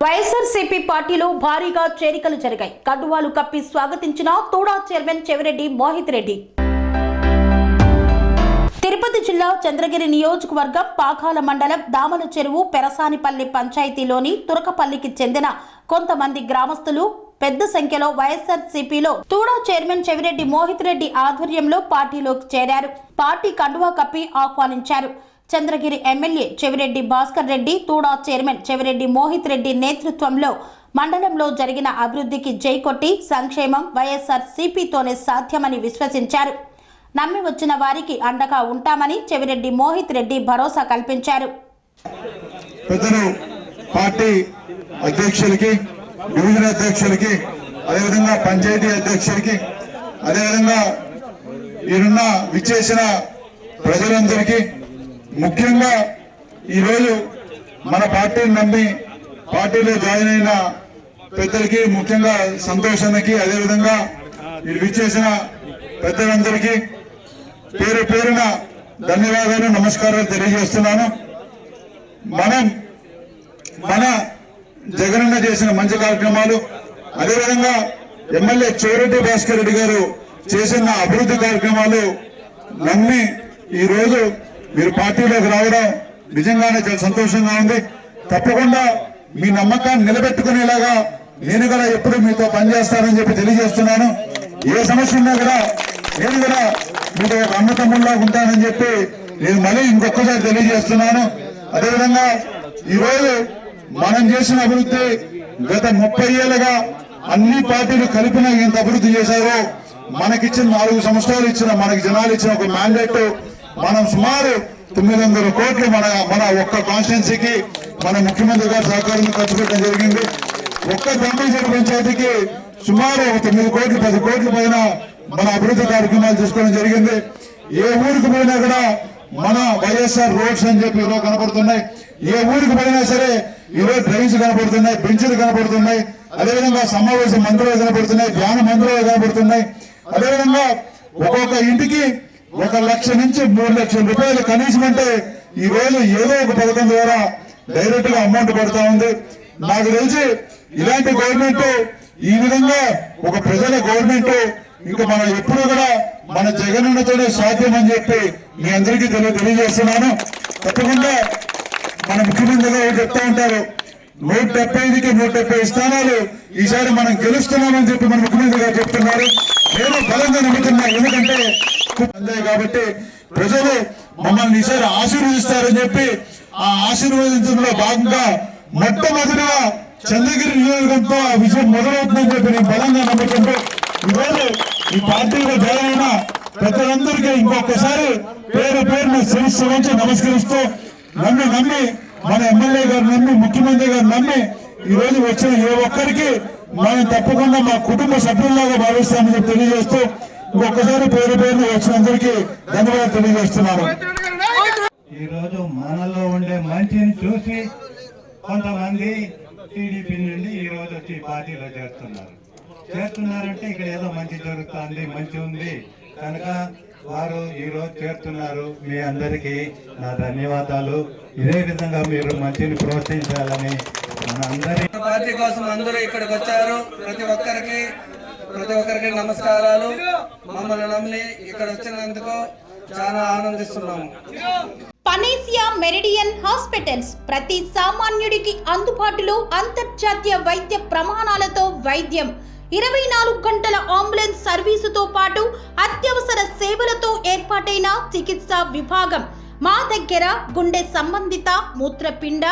వైఎస్ఆర్సీపీ పార్టీలో భారీగా చేరికలు జరిగాయి. కండువాలు కప్పి స్వాగతించిన తోడా చైర్మన్ చెవిరెడ్డి మోహిత్ రెడ్డి. తిరుపతి జిల్లా చంద్రగిరి నియోజకవర్గం పాకాల మండలం దామల చెరువు పెరసానిపల్లి పంచాయతీలోని తురకపల్లికి చెందిన కొంతమంది గ్రామస్తులు పెద్ద సంఖ్యలో వైఎస్ఆర్సీపీలో తోడా చైర్మన్ చెవిరెడ్డి మోహిత్ రెడ్డి ఆధ్వర్యంలో పార్టీలోకి చేరారు. పార్టీ కండువా కప్పి ఆహ్వానించారు. చంద్రగిరి ఎమ్మెల్యే చెవిరెడ్డి భాస్కర్ రెడ్డి, తోడా చైర్మన్ చెవిరెడ్డి మోహిత్ రెడ్డి నేతృత్వంలో మండలంలో జరిగిన అభివృద్ధికి జై కొట్టి సంక్షేమం వైఎస్ఆర్సీపీతోనే సాధ్యమని విశ్వసించారు. నమ్మి వచ్చిన వారికి అండగా ఉంటామని చెవిరెడ్డి మోహిత్ రెడ్డి భరోసా కల్పించారు. పెద్దలు పార్టీ అధ్యక్షులకి, డివిజన్ అధ్యక్షులకి, అదేవిధంగా పంచాయతీ అధ్యక్షులకి, అదేవిధంగా ఈరున్న విచ్చేసిన ప్రజలందరికీ, ముఖ్యంగా ఈరోజు మన పార్టీని నమ్మి పార్టీలో జాయిన్ అయిన పెద్దలకి, ముఖ్యంగా సంతోషానికి, అదేవిధంగా విచ్చేసిన పెద్దలందరికీ పేరు పేరున ధన్యవాదాలు, నమస్కారాలు తెలియజేస్తున్నాను. మన జగనన్న చేసిన మంచి కార్యక్రమాలు, అదేవిధంగా ఎమ్మెల్యే చెవిరెడ్డి భాస్కర్ రెడ్డి గారు చేసిన అభివృద్ధి కార్యక్రమాలు నమ్మి ఈరోజు మీరు పార్టీలోకి రావడం నిజంగానే చాలా సంతోషంగా ఉంది. తప్పకుండా మీ నమ్మకాన్ని నిలబెట్టుకునేలాగా నేను కూడా ఎప్పుడు మీతో పనిచేస్తానని చెప్పి తెలియజేస్తున్నాను. ఏ సమస్య ఉన్నా కూడా నేను కూడా మీతో ఒక అన్నతమ్ముల్లా ఉంటానని చెప్పి నేను మళ్ళీ ఇంకొకసారి తెలియజేస్తున్నాను. అదేవిధంగా ఈరోజు మనం చేసిన అభివృద్ధి గత 30 ఏళ్ళుగా అన్ని పార్టీలు కలిపిన ఎంత అభివృద్ధి చేశారో, మనకిచ్చిన 4 సంవత్సరాలు ఇచ్చిన మనకి జనాలు ఇచ్చిన ఒక మ్యాండేట్, మనం సుమారు 900 కోట్లు మన ఒక్క కాన్స్టిట్యున్సీకి మన ముఖ్యమంత్రి గారి సహకారంతో ఖర్చు పెట్టడం జరిగింది. ఒక్క దంపల్సరి పంచాయతీకి సుమారు 9 కోట్లు 10 కోట్ల పైన మన అభివృద్ధి కార్యక్రమాలు తీసుకోవడం జరిగింది. ఏ ఊరికి పోయినా కూడా మన వైఎస్ఆర్ రోడ్స్ అని చెప్పి ఈరోజు కనపడుతున్నాయి. ఏ ఊరికి పోయినా సరే ఈరోజు డ్రైన్స్ కనపడుతున్నాయి, బెంచ్లు కనపడుతున్నాయి, అదేవిధంగా సమావేశ మందిరాలు కనపడుతున్నాయి, ధ్యాన మందిరాలు కనపడుతున్నాయి. అదేవిధంగా ఒక్కొక్క ఇంటికి 1 లక్ష నుంచి 3 లక్షల రూపాయలు కనీసం అంటే ఈ రోజు ఏదో ఒక పథకం ద్వారా డైరెక్ట్ గా అమౌంట్ పడుతూ ఉంది. నాకు తెలిసి ఇలాంటి గవర్నమెంట్, ఈ విధంగా ఒక ప్రజల గవర్నమెంట్ ఇంకా మనం ఎప్పుడు కూడా మన జగనన్నతోనే సాధ్యం అని చెప్పి మీ అందరికీ తెలియజేస్తున్నాను. తప్పకుండా మన ముఖ్యమంత్రి గారు చెప్తా ఉంటారు, 175కి 170 స్థానాలు ఈసారి మనం గెలుస్తున్నామని చెప్పి మన ముఖ్యమంత్రి గారు చెప్తున్నారు. నేను బలంగా నమ్ముతున్నా. ఎందుకంటే కాబట్టి ప్రజలు మమ్మల్ని ఈసారి ఆశీర్వదిస్తారని చెప్పి ఆ ఆశీర్వదించడంలో భాగంగా మొట్టమొదటిగా చంద్రగిరి నియోజకవర్గంతో ఆ విజయం మొదలవుతుందని చెప్పి నేను బలంగా నమ్ముతుంటూ ఈరోజు ఈ పార్టీలో జాయిన్ అయిన పెద్దలందరికీ ఇంకొకసారి పేరు పేరున శిరస్సు వంచి నమస్కరిస్తూ నమ్మి మన ఎమ్మెల్యే గారు నమ్మి, ముఖ్యమంత్రి గారు నమ్మి ఈరోజు వచ్చిన ఏ ఒక్కరికి మనం తప్పకుండా మా కుటుంబ సభ్యుల్లాగా భావిస్తామని చెప్పి తెలియజేస్తూ ఇంకొకసారి పేరు పేరున వచ్చిన అందరికీ ధన్యవాదాలు తెలియజేస్తున్నాను. ఈ రోజు మనలో ఉండే మంచిని చూసి కొంతమంది టీడీపీ నుండి ఈ రోజు వచ్చి పార్టీలో చేరుతున్నారంటే ఇక్కడ ఏదో మంచి జరుగుతుంది, మంచి ఉంది కనుక వారు ఈ రోజు చేరుతున్నారు. మీ అందరికీ నా ధన్యవాదాలు. ఇదే విధంగా మీరు మంచిని ప్రోత్సహించాలని మన అందరి పార్టీ కోసం అందరూ ఇక్కడికి వచ్చారు. ప్రతి ఒక్కరికి నమస్కారాలు. మమ్మల్ని నమ్మి ఇక్కడ వచ్చినందుకు చాలా ఆనందిస్తున్నాము. పనేసియా మెరిడియన్ హాస్పిటల్స్ ప్రతి సామాన్యుడికి అందుబాటులో అంతర్జాతీయ వైద్య ప్రమాణాలతో వైద్యం, 24 గంటల అంబులెన్స్ సర్వీసుతో పాటు అత్యవసర సేవలతో ఏర్పాటైన చికిత్సా విభాగం. మా దగ్గర గుండె సంబంధిత, మూత్రపిండ,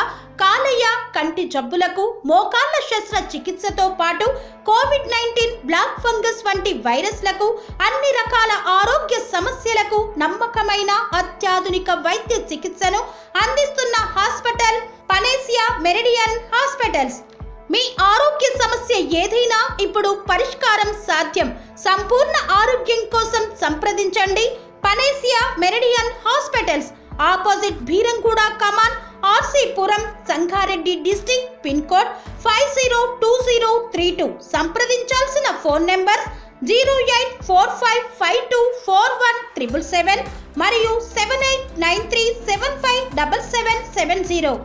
కాలేయ, కంటి జబ్బులకు, మోకాళ్ల శస్త్ర చికిత్సతో పాటు కోవిడ్-19, బ్లాక్ ఫంగస్ వంటి వైరస్లకు, అన్ని రకాల ఆరోగ్య సమస్యలకు నమ్మకమైన అత్యాధునిక వైద్య చికిత్సను అందిస్తున్న హాస్పిటల్ పనేసియా మెరిడియన్ హాస్పిటల్స్. మీ ఆరోగ్య సమస్య ఏదైనా ఇప్పుడు పరిష్కారం సాధ్యం. సంపూర్ణ ఆరోగ్యం కోసం సంప్రదించండి Panacea Meridian hospitals, opposite Beeramguda కమాన్, RC Puram, Sangareddy district, pin code 502032. సంప్రదించాల్సిన ఫోన్ నెంబర్ 0845524177 మరియు 7893757770.